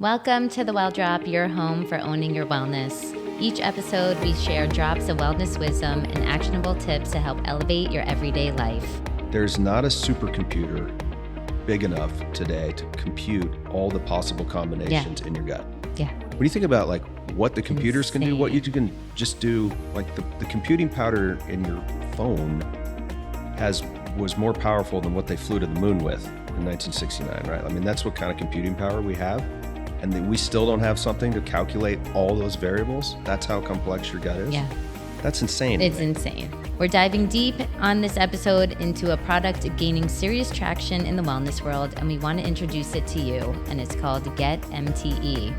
Welcome to The Well Drop, your home for owning your wellness. Each episode, we share drops of wellness wisdom and actionable tips to help elevate your everyday life. There's not a supercomputer big enough today to compute all the possible combinations in your gut. Yeah. When you think about like what the computers can do, what you can just do, like the computing power in your phone was more powerful than what they flew to the moon with in 1969, right? I mean, that's what kind of computing power we have. And that we still don't have something to calculate all those variables. That's how complex your gut is. Yeah. That's insane. It's insane. We're diving deep on this episode into a product gaining serious traction in the wellness world, and we want to introduce it to you, and it's called GetMTE.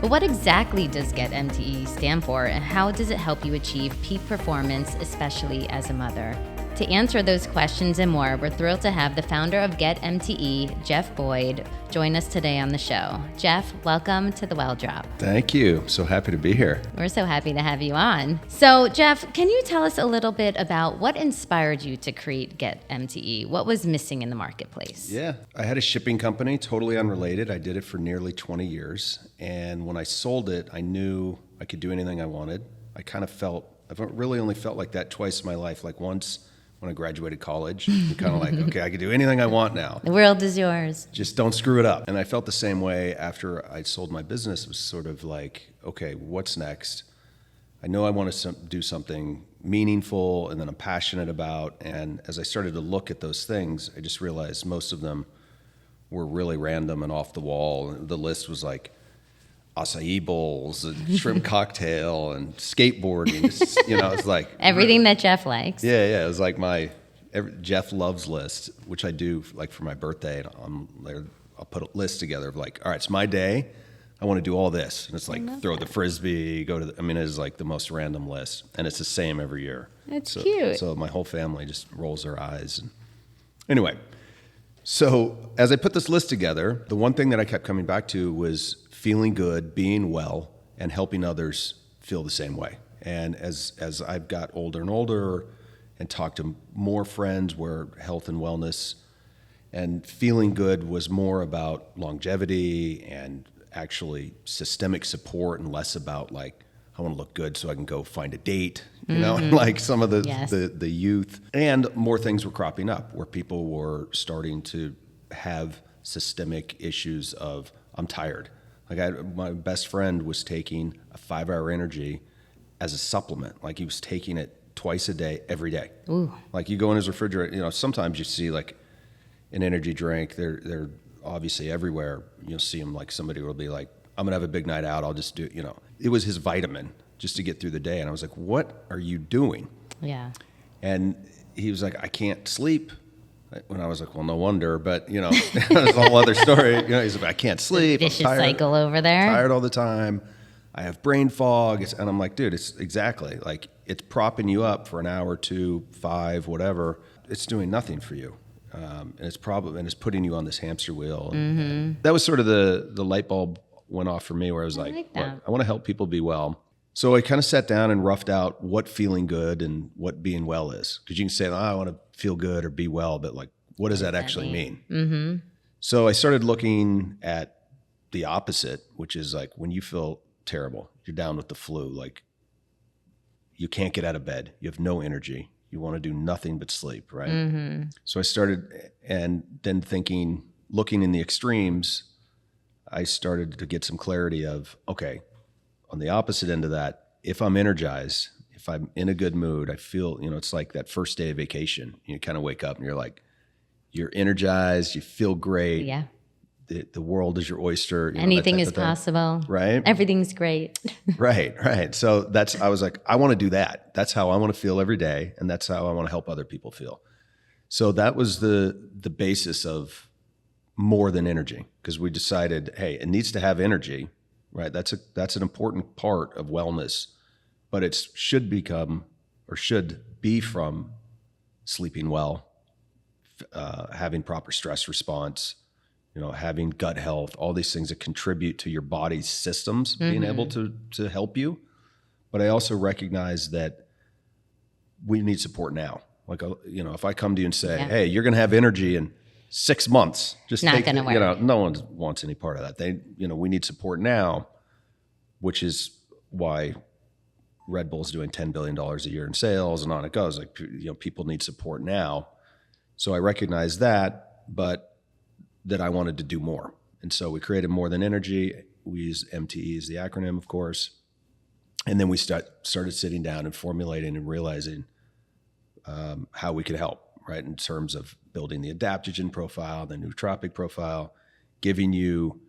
But what exactly does GetMTE stand for, and how does it help you achieve peak performance, especially as a mother? To answer those questions and more, we're thrilled to have the founder of GetMTE, Jeff Boyd, join us today on the show. Jeff, welcome to The Well Drop. Thank you. So happy to be here. We're so happy to have you on. So, Jeff, can you tell us a little bit about what inspired you to create GetMTE? What was missing in the marketplace? Yeah, I had a shipping company, totally unrelated. I did it for nearly 20 years. And when I sold it, I knew I could do anything I wanted. I've really only felt like that twice in my life. Like once when I graduated college, you're kind of like, okay, I can do anything I want now. The world is yours. Just don't screw it up. And I felt the same way after I sold my business. It was sort of like, okay, what's next? I know I want to do something meaningful and that I'm passionate about. And as I started to look at those things, I just realized most of them were really random and off the wall. The list was like acai bowls and shrimp cocktail and skateboarding. It's like everything that Jeff likes. Yeah. It was like Jeff loves list, which I do like for my birthday. I'll put a list together of like, all right, it's my day. I want to do all this. And it's like throw the Frisbee, it's like the most random list. And it's the same every year. It's cute. So my whole family just rolls their eyes. Anyway, so as I put this list together, the one thing that I kept coming back to was feeling good, being well, and helping others feel the same way. And as I've got older and older and talked to more friends where health and wellness and feeling good was more about longevity and actually systemic support and less about like, I want to look good so I can go find a date, like some of the youth. And more things were cropping up where people were starting to have systemic issues of, I'm tired. Like my best friend was taking a 5-hour energy as a supplement. Like he was taking it twice a day, every day. Ooh. Like you go in his refrigerator, sometimes you see like an energy drink, they're obviously everywhere. You'll see them like somebody will be like, I'm gonna have a big night out, I'll just do, it was his vitamin just to get through the day. And I was like, what are you doing? Yeah. And he was like, I can't sleep. When I was like, well, no wonder, but it's a whole other story. He's like, I can't sleep. Vicious I'm tired, cycle over there. Tired all the time. I have brain fog. And I'm like, dude, it's exactly like it's propping you up for an hour, 2, 5, whatever. It's doing nothing for you. And it's putting you on this hamster wheel. And that was sort of the light bulb went off for me where I was like look, I want to help people be well. So I kind of sat down and roughed out what feeling good and what being well is. Because you can say, I want to feel good or be well, but like, what does that actually mean? Mm-hmm. So I started looking at the opposite, which is like when you feel terrible, you're down with the flu, like you can't get out of bed, you have no energy, you want to do nothing but sleep, right? Mm-hmm. So I started, and then looking in the extremes, I started to get some clarity of, okay, on the opposite end of that, if I'm energized, if I'm in a good mood, I feel, it's like that first day of vacation. You kind of wake up and you're like, you're energized, you feel great. Yeah. The world is your oyster. Anything is possible. Right? Everything's great. Right. So I was like, I want to do that. That's how I want to feel every day. And that's how I want to help other people feel. So that was the basis of more than energy, because we decided, hey, it needs to have energy, right? That's an important part of wellness, but it should be from sleeping well, having proper stress response, having gut health, all these things that contribute to your body's systems being able to help you. But I also recognize that we need support now. Like, if I come to you and say, hey, you're going to have energy and 6 months. Just Not take, gonna work. you know, no one wants any part of that. They, you know, we need support now, which is why Red Bull's doing $10 billion a year in sales and on it goes. Like, you know, people need support now. So I recognize that, but that I wanted to do more. And so we created More Than Energy. We use MTE as the acronym, of course. And then we started sitting down and formulating and realizing how we could help, right? In terms of building the adaptogen profile, the nootropic profile, giving you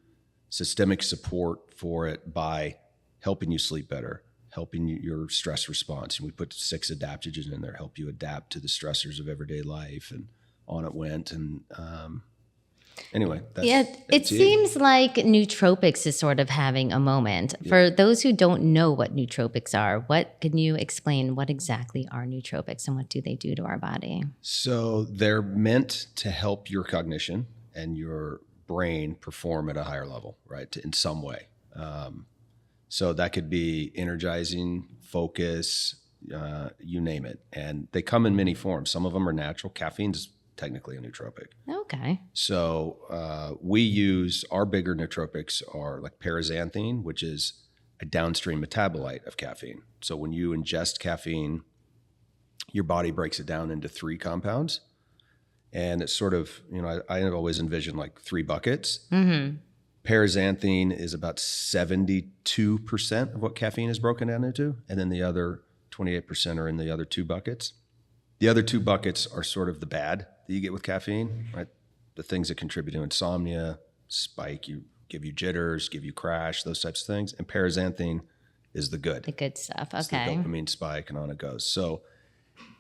systemic support for it by helping you sleep better, helping your stress response. And we put 6 adaptogens in there, help you adapt to the stressors of everyday life, and on it went. And anyway, that's it seems like nootropics is sort of having a moment. For those who don't know what nootropics are, can you explain what exactly are nootropics and what do they do to our body? So they're meant to help your cognition and your brain perform at a higher level, right? In some way. So that could be energizing, focus, you name it. And they come in many forms. Some of them are natural. Caffeine's technically a nootropic. Okay. So we use, our bigger nootropics are like paraxanthine, which is a downstream metabolite of caffeine. So when you ingest caffeine, your body breaks it down into 3 compounds. And it's sort of, you know, I have always envisioned like 3 buckets. Mm-hmm. Paraxanthine is about 72% of what caffeine is broken down into. And then the other 28% are in the other 2 buckets. The other 2 buckets are sort of the bad that you get with caffeine, right? The things that contribute to insomnia, give you jitters, give you crash, those types of things. And paraxanthine is the good. The good stuff. It's Okay. the dopamine spike, and on it goes. So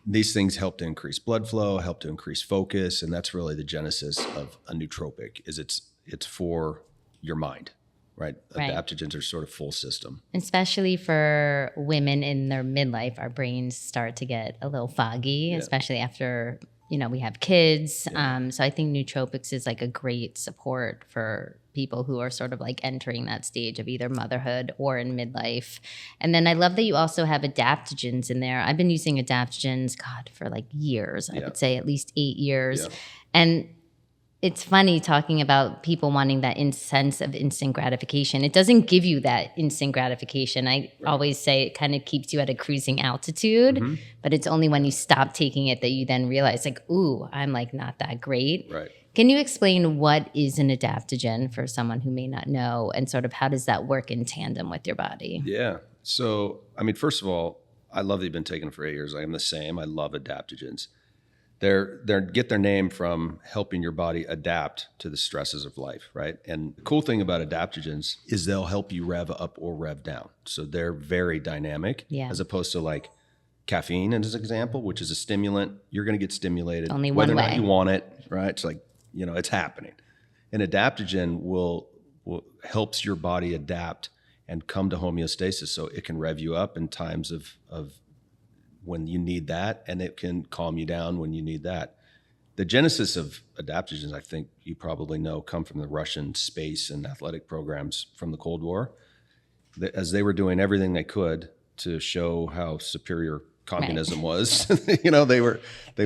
these things help to increase blood flow, help to increase focus, and that's really the genesis of a nootropic. Is it's for your mind, right? Adaptogens are sort of full system. Especially for women in their midlife, our brains start to get a little foggy, especially after, you know, we have kids. So I think nootropics is like a great support for people who are sort of like entering that stage of either motherhood or in midlife. And then I love that you also have adaptogens in there. I've been using adaptogens, for like years. I would say at least 8 years. Yeah. And it's funny talking about people wanting that sense of instant gratification. It doesn't give you that instant gratification. I always say it kind of keeps you at a cruising altitude, but it's only when you stop taking it that you then realize like, ooh, I'm like not that great. Right. Can you explain what is an adaptogen for someone who may not know, and sort of how does that work in tandem with your body? Yeah. So, I mean, first of all, I love that you've been taking them for 8 years. I am the same. I love adaptogens. They get their name from helping your body adapt to the stresses of life, right? And the cool thing about adaptogens is they'll help you rev up or rev down. So they're very dynamic, as opposed to like caffeine, as an example, which is a stimulant. You're going to get stimulated only whether one or not way. you want it, right? It's like, you know, it's happening. An adaptogen will helps your body adapt and come to homeostasis, so it can rev you up in times of when you need that, and it can calm you down when you need that. The genesis of adaptogens, I think you probably know, come from the Russian space and athletic programs from the Cold War. As they were doing everything they could to show how superior communism was, you know, they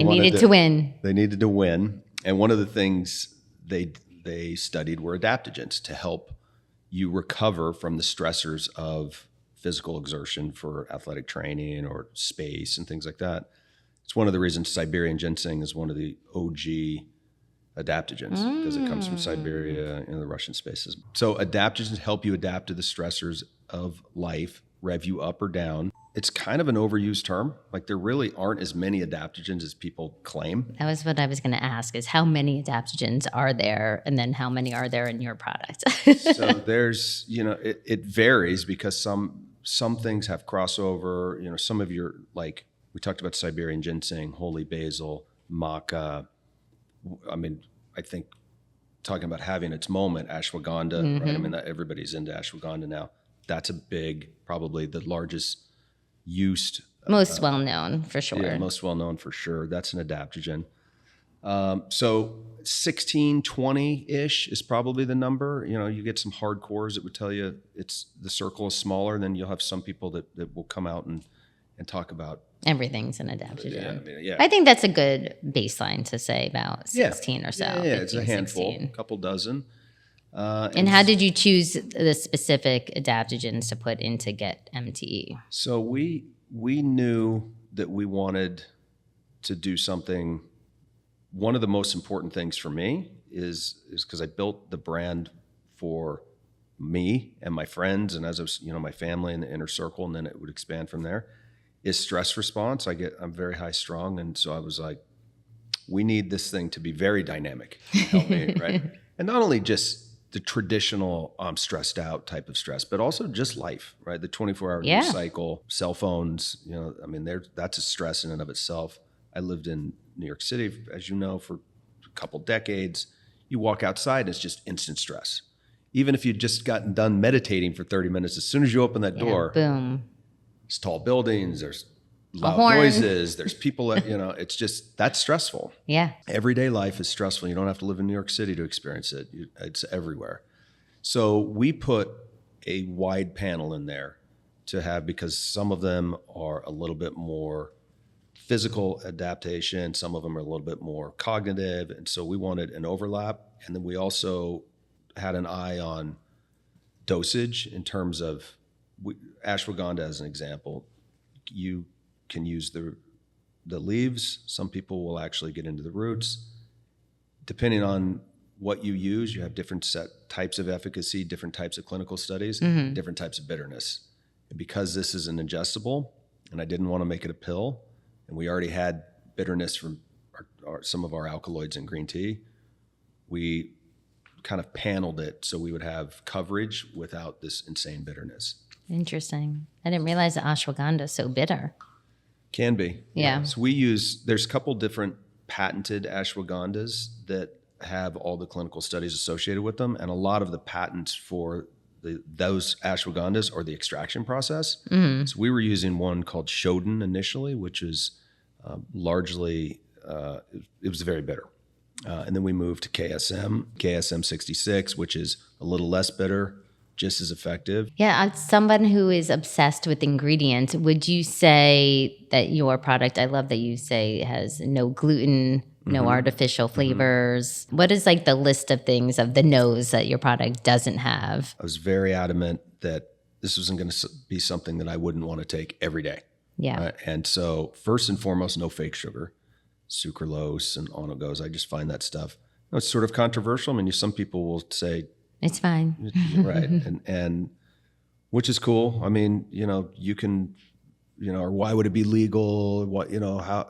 needed to win. They needed to win, and one of the things they studied were adaptogens to help you recover from the stressors of physical exertion for athletic training or space and things like that. It's one of the reasons Siberian ginseng is one of the OG adaptogens, because it comes from Siberia in the Russian spaces. So adaptogens help you adapt to the stressors of life, rev you up or down. It's kind of an overused term. Like, there really aren't as many adaptogens as people claim. That was what I was going to ask, is how many adaptogens are there, and then how many are there in your product? So there's, you know, it varies, because some things have crossover. You know, some of your, like we talked about Siberian ginseng, holy basil, maca. I mean, I think talking about having its moment, ashwagandha, right? I mean, everybody's into ashwagandha now. That's a big, probably the largest used. Most well-known, for sure. Yeah, most well-known for sure. That's an adaptogen. So 16, 20-ish is probably the number. You know, you get some hardcores that would tell you the circle is smaller. Then you'll have some people that will come out and talk about Everything's an adaptogen. yeah. I think that's a good baseline to say about 16 or so. Yeah, 15, it's a handful, 16. a couple dozen. And how did you choose the specific adaptogens to put into GetMTE? So we knew that we wanted to do something. One of the most important things for me is because I built the brand for me and my friends, and as I was, my family and the inner circle, and then it would expand from there, is stress response. I'm very high strung, and so I was like, we need this thing to be very dynamic. Help me, right? And not only just the traditional stressed out type of stress, but also just life, right? The 24-hour news cycle, cell phones, that's a stress in and of itself. I lived in New York City, as you know, for a couple decades. You walk outside and it's just instant stress. Even if you'd just gotten done meditating for 30 minutes, as soon as you open that door, boom. There's tall buildings, there's loud horn. noises, there's people that, it's just, that's stressful. Yeah. Everyday life is stressful. You don't have to live in New York City to experience it. It's everywhere. So we put a wide panel in there to have, because some of them are a little bit more physical adaptation, some of them are a little bit more cognitive. And so we wanted an overlap. And then we also had an eye on dosage in terms of ashwagandha as an example. You can use the leaves. Some people will actually get into the roots. Depending on what you use, you have different types of efficacy, different types of clinical studies, different types of bitterness. And because this is an ingestible, and I didn't want to make it a pill, and we already had bitterness from some of our alkaloids in green tea, we kind of paneled it so we would have coverage without this insane bitterness. Interesting. I didn't realize that ashwagandha is so bitter. Can be. Yeah. So there's a couple different patented ashwagandhas that have all the clinical studies associated with them. And a lot of the patents for those ashwagandhas are the extraction process. Mm-hmm. So we were using one called Shodan initially, which is largely, it was very bitter. And then we moved to KSM 66, which is a little less bitter, just as effective. Yeah, as someone who is obsessed with ingredients, would you say that your product, I love that you say it has no gluten, no artificial flavors. What is like the list of things of the no's that your product doesn't have? I was very adamant that this wasn't going to be something that I wouldn't want to take every day. Yeah. And so first and foremost, no fake sugar, sucralose and on it goes. I just find that stuff, it's sort of controversial. I mean, some people will say, it's fine. Right. And which is cool. I mean, you can, or why would it be legal? What, how,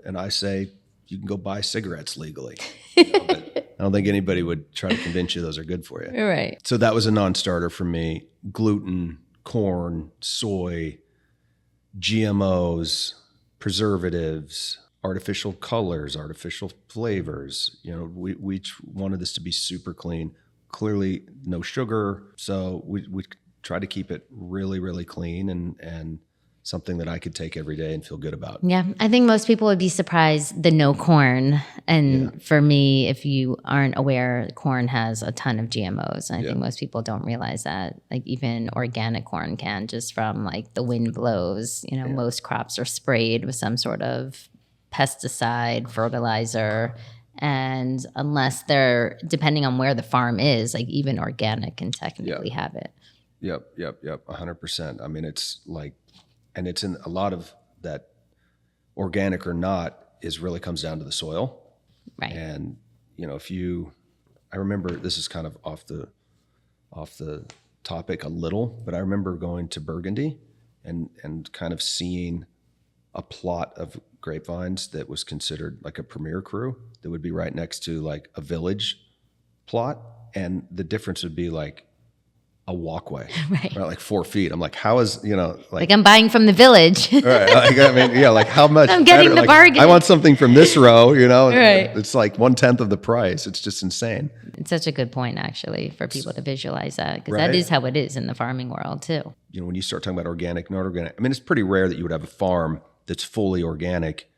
and I say, you can go buy cigarettes legally. But I don't think anybody would try to convince you those are good for you. Right. So that was a non-starter for me. Gluten, corn, soy, GMOs, preservatives, artificial colors, artificial flavors. We wanted this to be super clean. Clearly no sugar. So we try to keep it really, really clean and something that I could take every day and feel good about. Yeah. I think most people would be surprised the no corn. And for me, if you aren't aware, corn has a ton of GMOs. And I think most people don't realize that. Like even organic corn can, just from like the wind blows, most crops are sprayed with some sort of pesticide, fertilizer. And unless they're, depending on where the farm is, like even organic can technically have it. Yep. 100%. I mean, it's like, and it's in a lot of that, organic or not, really comes down to the soil. Right. And, I remember, this is kind of off the topic a little, but I remember going to Burgundy and kind of seeing a plot of grapevines that was considered like a premier cru that would be right next to like a village plot. And the difference would be like a walkway, right? Like 4 feet. I'm like, how is, like I'm buying from the village. Right. Like, I mean, yeah, like how much I'm getting the bargain. I want something from this row, Right. It's like 1/10 of the price. It's just insane. It's such a good point, actually, for people to visualize that, because Right. that is how it is in the farming world too. When you start talking about organic, not organic, I mean, it's pretty rare that you would have a farm that's fully organic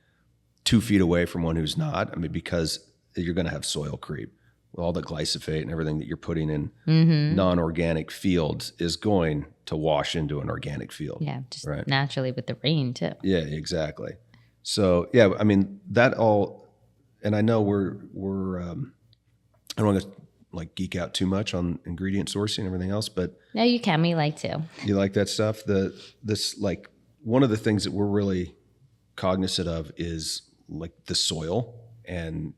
2 feet away from one who's not. I mean, because you're going to have soil creep. all the glyphosate and everything that you're putting in non-organic fields is going to wash into an organic field. Yeah, just naturally with the rain too. Yeah, exactly. So yeah, I mean that all, and I know we're I don't want to like geek out too much on ingredient sourcing and everything else, but no, you can. We like to. You like that stuff. This like one of the things that we're really cognizant of is like the soil, and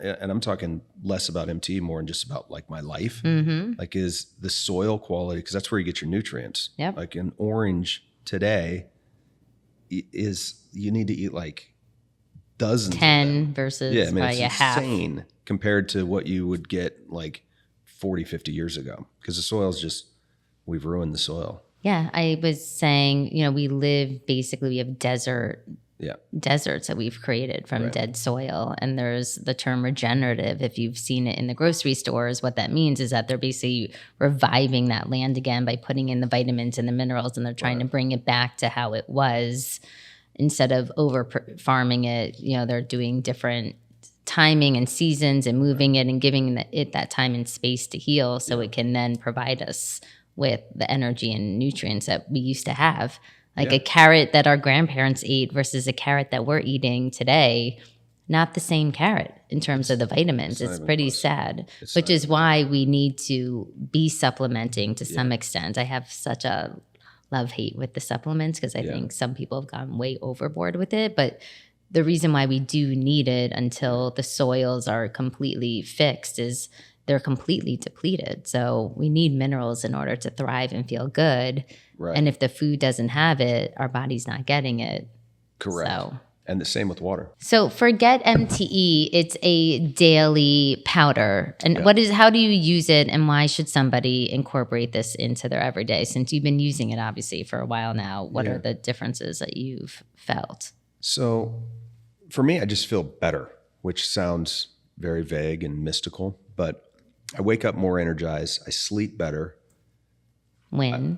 and I'm talking less about MTE, more and just about like my life. Like is the soil quality, because that's where you get your nutrients. Yep. Like an orange today is, you need to eat like dozens 10 versus yeah, I mean, it's insane half compared to what you would get like 40, 50 years ago, because the soil's just, we've ruined the soil. Yeah, I was saying, we have deserts that we've created from dead soil. And there's the term regenerative. If you've seen it in the grocery stores, what that means is that they're basically reviving that land again by putting in the vitamins and the minerals, and they're trying to bring it back to how it was instead of over farming it. They're doing different timing and seasons and moving it and giving it that time and space to heal, so it can then provide us with the energy and nutrients that we used to have. Like a carrot that our grandparents ate versus a carrot that we're eating today, not the same carrot in terms of the vitamins. It's pretty sad, which is why we need to be supplementing to some extent. I have such a love-hate with the supplements, because I think some people have gone way overboard with it. But the reason why we do need it until the soils are completely fixed is they're completely depleted. So we need minerals in order to thrive and feel good. Right. And if the food doesn't have it, our body's not getting it. Correct. So. And the same with water. So for GetMTE, it's a daily powder. And how do you use it, and why should somebody incorporate this into their everyday? Since you've been using it obviously for a while now, what are the differences that you've felt? So for me, I just feel better, which sounds very vague and mystical, but I wake up more energized. I sleep better. When?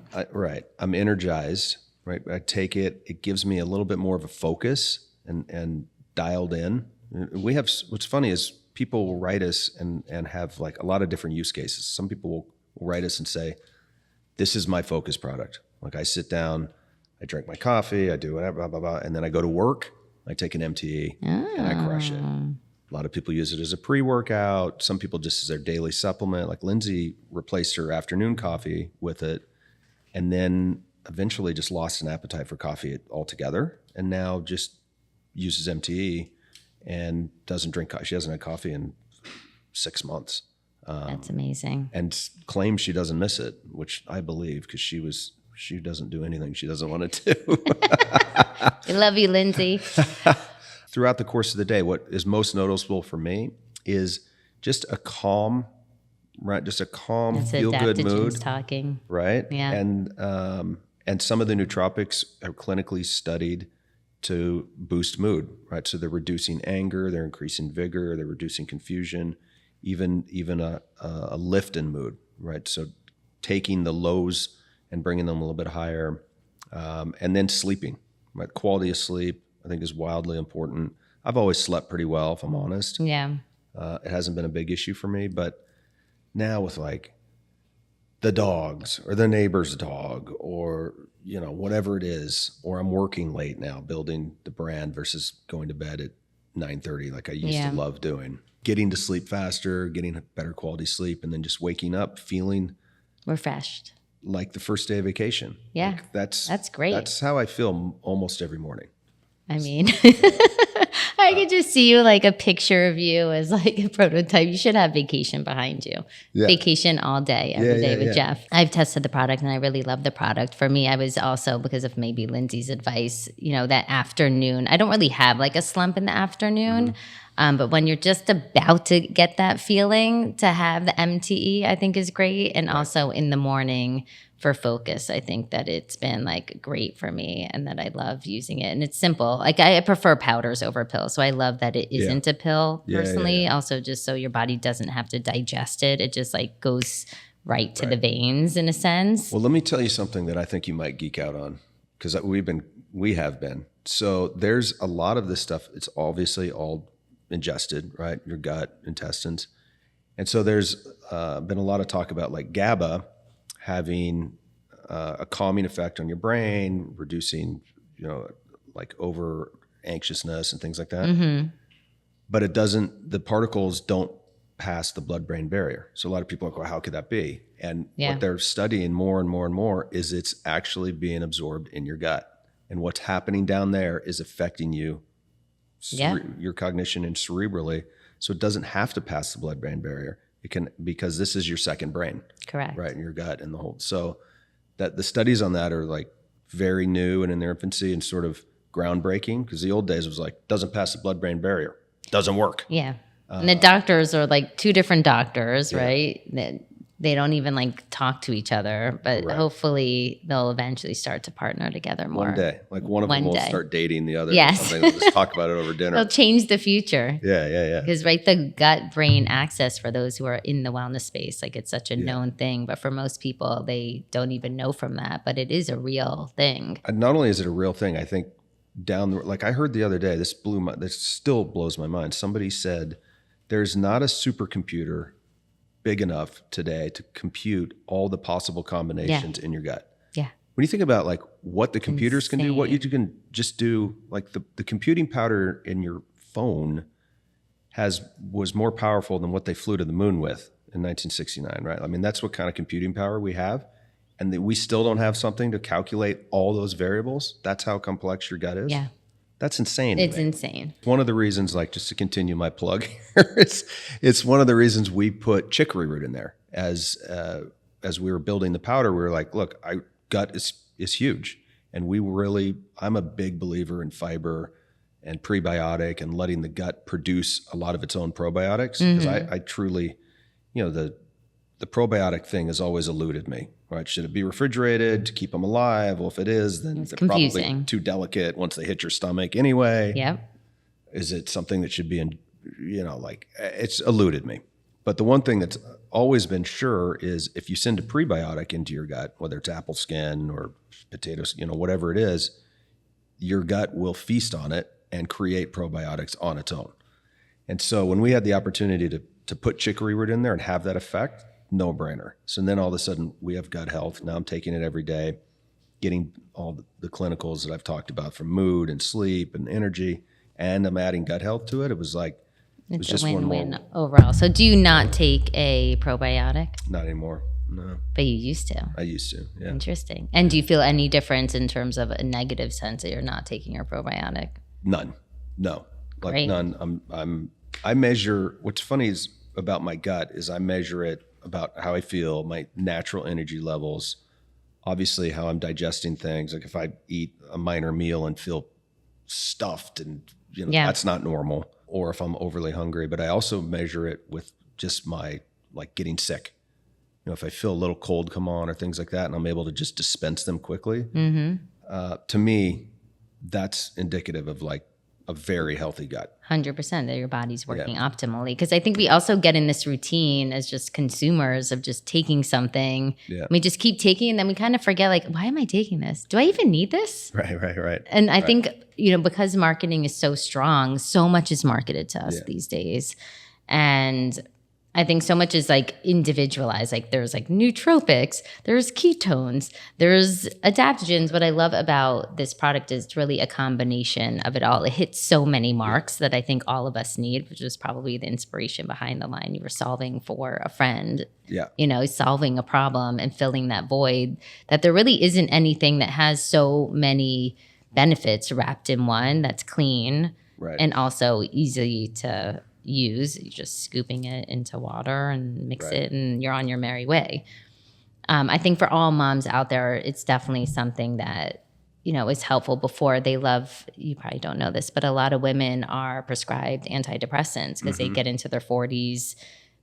I'm energized, right? I take it. It gives me a little bit more of a focus and dialed in. What's funny is people will write us and have like a lot of different use cases. Some people will write us and say, this is my focus product. Like I sit down, I drink my coffee, I do whatever, blah, blah, blah. And then I go to work, I take an MTE and I crush it. A lot of people use it as a pre-workout. Some people just as their daily supplement. Like Lindsay replaced her afternoon coffee with it, and then eventually just lost an appetite for coffee altogether, and now just uses MTE and doesn't drink coffee. She hasn't had coffee in 6 months. That's amazing. And claims she doesn't miss it, which I believe, because she doesn't do anything she doesn't want to do. I love you, Lindsay. Throughout the course of the day, what is most noticeable for me is just a calm, right? Just a calm, feel-good mood. Talking. Right? Yeah. And some of the nootropics are clinically studied to boost mood, right? So they're reducing anger, they're increasing vigor, they're reducing confusion, even a lift in mood, right? So taking the lows and bringing them a little bit higher, and then sleeping, right? Quality of sleep, I think, is wildly important. I've always slept pretty well, if I'm honest. Yeah. It hasn't been a big issue for me, but now with like the dogs or the neighbor's dog or, whatever it is, or I'm working late now building the brand versus going to bed at 9:30 like I used to love doing. Getting to sleep faster, getting a better quality sleep, and then just waking up feeling refreshed. Like the first day of vacation. Yeah. Like that's great. That's how I feel almost every morning. I mean, I could just see you like a picture of you as like a prototype. You should have vacation behind you. Yeah. Vacation all day, every day with Jeff. I've tested the product and I really love the product. For me, I was also, because of maybe Lindsay's advice, that afternoon, I don't really have like a slump in the afternoon. But when you're just about to get that feeling, to have the MTE, I think is great. And also in the morning for focus, I think that it's been like great for me and that I love using it. And it's simple. Like I prefer powders over pills. So I love that it isn't a pill personally. Also, just so your body doesn't have to digest it. It just like goes right to the veins in a sense. Well, let me tell you something that I think you might geek out on, because we have been. So there's a lot of this stuff. It's obviously all ingested, right? Your gut, intestines. And so there's been a lot of talk about like GABA having a calming effect on your brain, reducing, like over anxiousness and things like that. But the particles don't pass the blood-brain barrier. So a lot of people are like, well, how could that be? And what they're studying more and more and more is it's actually being absorbed in your gut. And what's happening down there is affecting you, your cognition and cerebrally. So it doesn't have to pass the blood-brain barrier. It can, because this is your second brain. Correct. Right, in your gut and the whole. So that the studies on that are like very new and in their infancy and sort of groundbreaking, because the old days was like, doesn't pass the blood-brain barrier. Doesn't work. Yeah. And the doctors are like two different doctors, right? They don't even like talk to each other, but hopefully they'll eventually start to partner together more. One day. Like one of them will start dating the other. Yes. They'll just talk about it over dinner. They'll change the future. Yeah. Because the gut-brain axis for those who are in the wellness space, like it's such a known thing. But for most people, they don't even know from that. But it is a real thing. And not only is it a real thing, I think like I heard the other day, this still blows my mind. Somebody said there's not a supercomputer big enough today to compute all the possible combinations in your gut. Yeah. When you think about like what the computers can do, what you can just do, like the computing power in your phone was more powerful than what they flew to the moon with in 1969, right? I mean, that's what kind of computing power we have. And that we still don't have something to calculate all those variables. That's how complex your gut is. Yeah. That's insane. It's insane. One of the reasons, like just to continue my plug here, it's one of the reasons we put chicory root in there. As we were building the powder, we were like, look, gut is huge. And I'm a big believer in fiber and prebiotic and letting the gut produce a lot of its own probiotics. Because I truly, the probiotic thing has always eluded me. Right? Should it be refrigerated to keep them alive? Well, if it is, then they're probably too delicate once they hit your stomach anyway. Yep. Is it something that should be in, it's eluded me. But the one thing that's always been sure is if you send a prebiotic into your gut, whether it's apple skin or potatoes, whatever it is, your gut will feast on it and create probiotics on its own. And so when we had the opportunity to put chicory root in there and have that effect, no brainer. So then all of a sudden we have gut health. Now I'm taking it every day, getting all the clinicals that I've talked about from mood and sleep and energy, and I'm adding gut health to it. It was just a win-win overall. So do you not take a probiotic? Not anymore. No. But you used to. I used to. Yeah. Interesting. And do you feel any difference in terms of a negative sense that you're not taking your probiotic? None. No. Like Great. None. I measure. What's funny is about my gut is I measure it about how I feel, my natural energy levels, obviously how I'm digesting things. Like if I eat a minor meal and feel stuffed and that's not normal, or if I'm overly hungry. But I also measure it with just my like getting sick. If I feel a little cold come on or things like that, and I'm able to just dispense them quickly. To me, that's indicative of like a very healthy gut. 100% that your body's working optimally. Because I think we also get in this routine as just consumers of just taking something. Yeah. We just keep taking, and then we kind of forget, like, why am I taking this? Do I even need this? Right. And I think, because marketing is so strong, so much is marketed to us these days. And I think so much is like individualized. Like there's like nootropics, there's ketones, there's adaptogens. What I love about this product is it's really a combination of it all. It hits so many marks that I think all of us need, which is probably the inspiration behind the line you were solving for a friend. Yeah. Solving a problem and filling that void, that there really isn't anything that has so many benefits wrapped in one that's clean and also easy to use. You're just scooping it into water and mix it, and you're on your merry way. I think for all moms out there, it's definitely something that is helpful. Before they love, you probably don't know this, but a lot of women are prescribed antidepressants because they get into their 40s,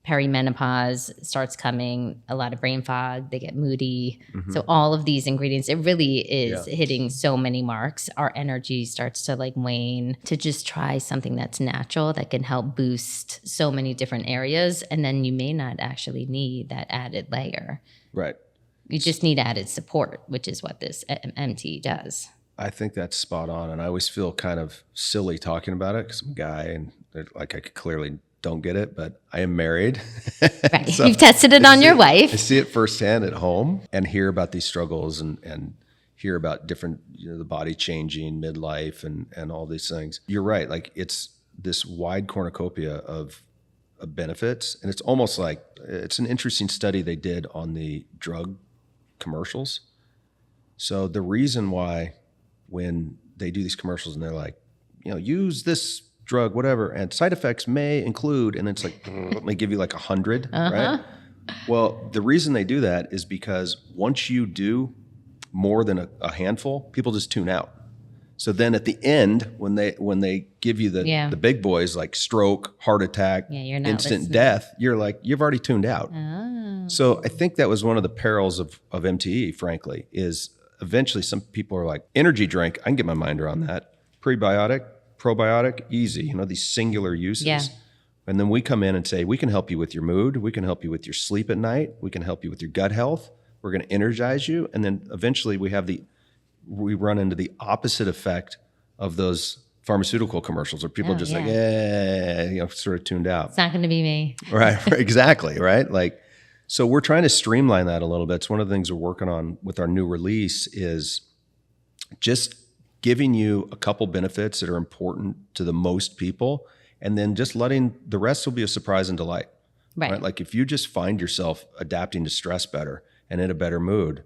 perimenopause starts coming, a lot of brain fog, they get moody. So all of these ingredients, it really is hitting so many marks. Our energy starts to like wane, to just try something that's natural that can help boost so many different areas. And then you may not actually need that added layer. Right. You just need added support, which is what this MTE does. I think that's spot on. And I always feel kind of silly talking about it because I'm a guy and like I could clearly don't get it, but I am married. Right. So you've tested it on your wife. I see it firsthand at home and hear about these struggles and hear about different, the body changing midlife and all these things. You're right. Like it's this wide cornucopia of benefits. And it's almost like, it's an interesting study they did on the drug commercials. So the reason why when they do these commercials and they're like, use this drug, whatever, and side effects may include, and it's like, they give you like 100, right? Well, the reason they do that is because once you do more than a handful, people just tune out. So then at the end, when they give you the big boys like stroke, heart attack, you're not instant listening. death, you're like, you've already tuned out. Oh. So I think that was one of the perils of MTE, frankly, is eventually some people are like, energy drink, I can get my mind around that. Prebiotic, probiotic, easy, these singular uses. Yeah. And then we come in and say, we can help you with your mood. We can help you with your sleep at night. We can help you with your gut health. We're going to energize you. And then eventually we run into the opposite effect of those pharmaceutical commercials where people are just like, sort of tuned out. It's not going to be me. Right. Exactly. Right. Like, so we're trying to streamline that a little bit. It's one of the things we're working on with our new release is just giving you a couple benefits that are important to the most people, and then just letting the rest will be a surprise and delight. Right? Like if you just find yourself adapting to stress better and in a better mood,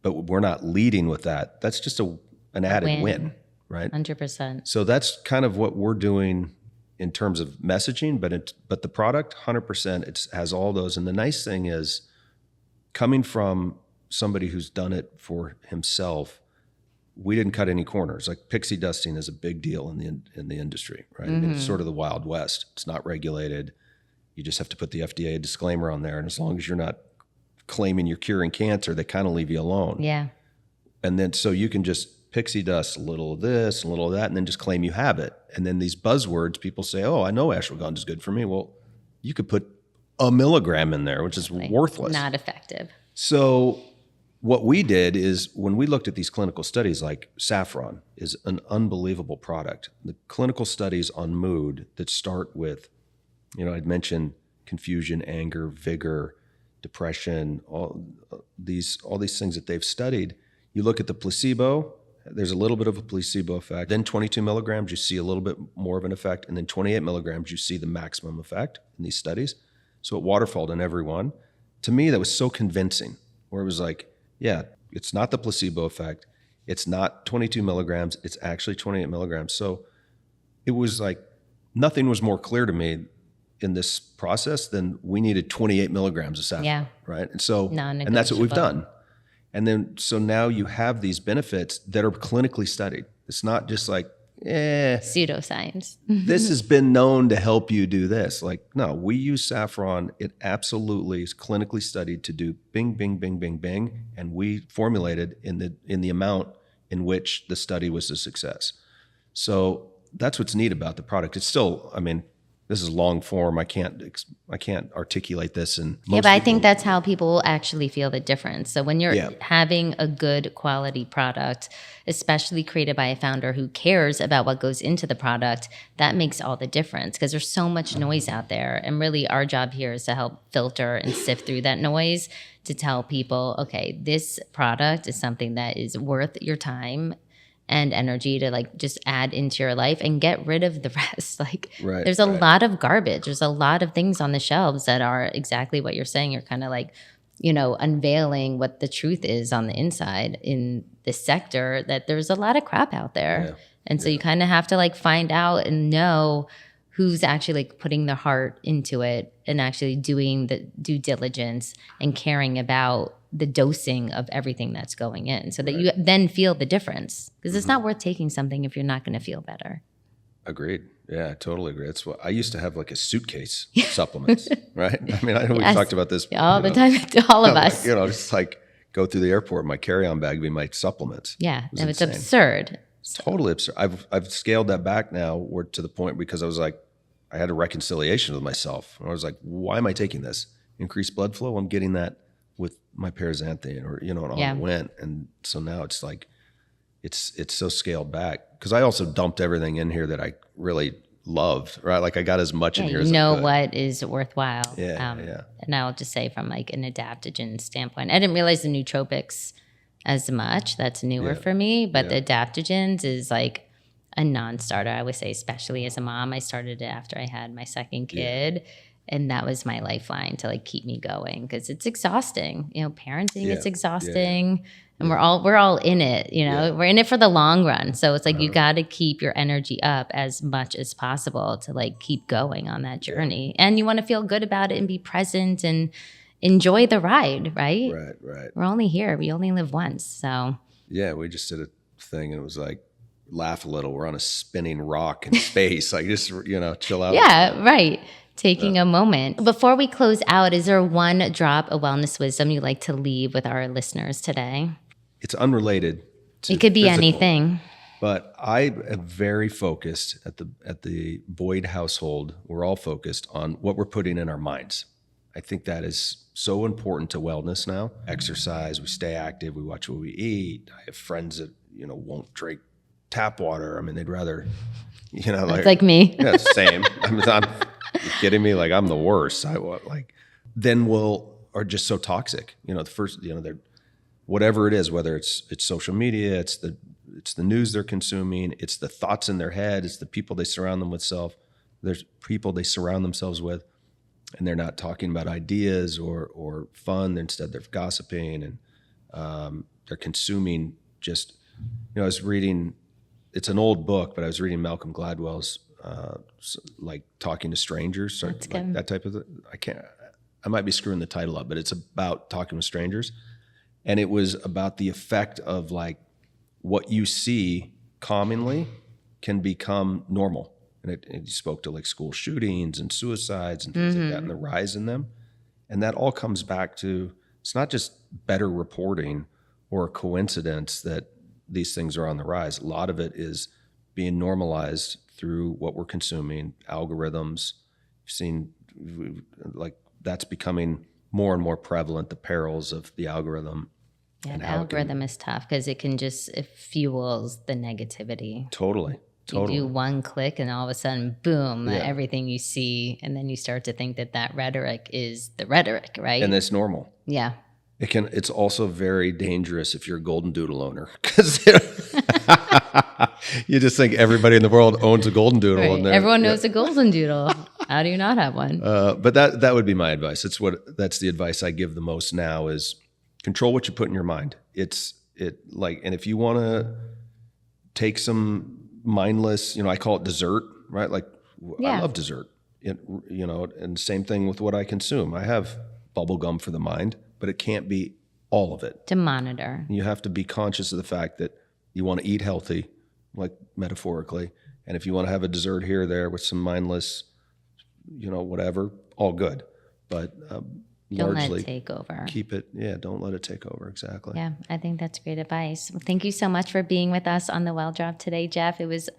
but we're not leading with that, that's just an added win, right? 100%. So that's kind of what we're doing in terms of messaging, but the product, 100%, it has all those. And the nice thing is, coming from somebody who's done it for himself, we didn't cut any corners. Like pixie dusting is a big deal in the industry, right? I mean, it's sort of the Wild West. It's not regulated. You just have to put the FDA disclaimer on there, and as long as you're not claiming you're curing cancer, they kind of leave you alone. Yeah. And then so you can just pixie dust a little of this, a little of that, and then just claim you have it. And then these buzzwords, people say, oh, I know ashwagandha is good for me. Well, you could put 1 milligram in there, which is worthless. Not effective. So what we did is when we looked at these clinical studies, like saffron is an unbelievable product. The clinical studies on mood that start with, I'd mentioned confusion, anger, vigor, depression, all these things that they've studied. You look at the placebo, there's a little bit of a placebo effect. Then 22 milligrams, you see a little bit more of an effect. And then 28 milligrams, you see the maximum effect in these studies. So it waterfalled in every one. To me, that was so convincing, where it was like, yeah, it's not the placebo effect. It's not 22 milligrams. It's actually 28 milligrams. So it was like, nothing was more clear to me in this process than we needed 28 milligrams of saffron, right? And so, and that's what we've done. And then, so now you have these benefits that are clinically studied. It's not just like, pseudoscience. This has been known to help you do this. Like, no, we use saffron. It absolutely is clinically studied to do bing, bing, bing, bing, bing. And we formulated in the amount in which the study was a success. So that's what's neat about the product. It's still, this is long form. I can't articulate this. And but I think that's how people actually feel the difference. So when you're having a good quality product, especially created by a founder who cares about what goes into the product, that makes all the difference, because there's so much noise out there. And really our job here is to help filter and sift through that noise, to tell people, okay, this product is something that is worth your time and energy to just add into your life, and get rid of the rest. There's a lot of garbage. There's a lot of things on the shelves that are exactly what you're saying. You're kind of unveiling what the truth is on the inside in this sector, that there's a lot of crap out there. Yeah. And so you kind of have to find out and know who's actually putting their heart into it and actually doing the due diligence and caring about the dosing of everything that's going in, so that you then feel the difference, because it's not worth taking something if you're not going to feel better. Agreed. Yeah, I totally agree. That's what I used to have, a suitcase of supplements, right? I know we've talked about this all the time, all of us. Just go through the airport, my carry-on bag would be my supplements. Yeah, it's absurd. It's totally absurd. I've scaled that back now, to the point, because I was I had a reconciliation with myself. I was like, why am I taking this? Increased blood flow? I'm getting that with my paraxanthine, or and on it went. And so now it's so scaled back, because I also dumped everything in here that I really loved, right? Like I got as much in here as you know I could. what is worthwhile. Yeah. And I'll just say from like an adaptogen standpoint, I didn't realize the nootropics as much. That's newer for me, but the adaptogens is like a non-starter. I would say, especially as a mom, I started it after I had my second kid. And that was my lifeline to like keep me going, because it's exhausting. You know, parenting, it's exhausting. And we're all in it, you know, we're in it for the long run. So it's like you got to keep your energy up as much as possible to like keep going on that journey. And you want to feel good about it and be present and enjoy the ride, right? Right. We're only here. We only live once. So yeah, we just did a thing and it was like, laugh a little. We're on a spinning rock in space. Like just, you know, chill out. Yeah, right. Taking a moment. Before we close out, is there one drop of wellness wisdom you'd like to leave with our listeners today? It's unrelated to it could be physical, anything. But I am very focused at the Boyd household. We're all focused on what we're putting in our minds. I think that is so important to wellness now. Exercise, we stay active, we watch what we eat. I have friends that, you know, won't drink tap water. I mean, they'd rather, you know, like me. Yeah, same. I'm you kidding me? Like I'm the worst. Are just so toxic. You know, the first, you know, they're whatever it is, whether it's social media, it's the news they're consuming, it's the thoughts in their head, it's the people they surround themselves. There's people they surround themselves with, and they're not talking about ideas or fun. Instead, they're gossiping and they're consuming. Just, you know, I was reading. It's an old book, but I was reading Malcolm Gladwell's like Talking to Strangers, That's like good. that type of. I might be screwing the title up, but it's about talking with strangers. And it was about the effect of like what you see commonly can become normal. And it spoke to like school shootings and suicides and things like that and the rise in them. And that all comes back to, it's not just better reporting or a coincidence that these things are on the rise. A lot of it is being normalized through what we're consuming, algorithms. You've seen like that's becoming more and more prevalent, the perils of the algorithm. Yeah, the algorithm is tough because it fuels the negativity. Totally. You do one click and all of a sudden, boom, everything you see. And then you start to think that rhetoric is the rhetoric, right? And that's normal. Yeah. It's also very dangerous if you're a Golden Doodle owner, because you just think everybody in the world owns a Golden Doodle. Right. And everyone knows a Golden Doodle. How do you not have one? But that would be my advice. That's the advice I give the most now is control what you put in your mind. And if you want to take some mindless, you know, I call it dessert, right? Like I love dessert, you know, and same thing with what I consume. I have bubble gum for the mind, but it can't be all of it. To monitor. You have to be conscious of the fact that you want to eat healthy, like metaphorically. And if you want to have a dessert here or there with some mindless, you know, whatever, all good. But don't largely let it take over. Don't let it take over. Exactly. Yeah, I think that's great advice. Well, thank you so much for being with us on the Well Drop today, Jeff. It was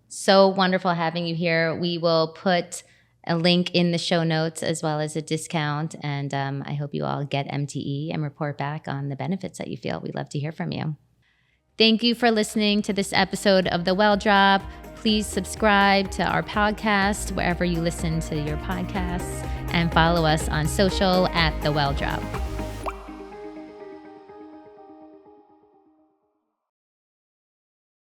so wonderful having you here. We will put a link in the show notes as well as a discount. And I hope you all get MTE and report back on the benefits that you feel. We'd love to hear from you. Thank you for listening to this episode of The Well Drop. Please subscribe to our podcast wherever you listen to your podcasts and follow us on social at The Well Drop.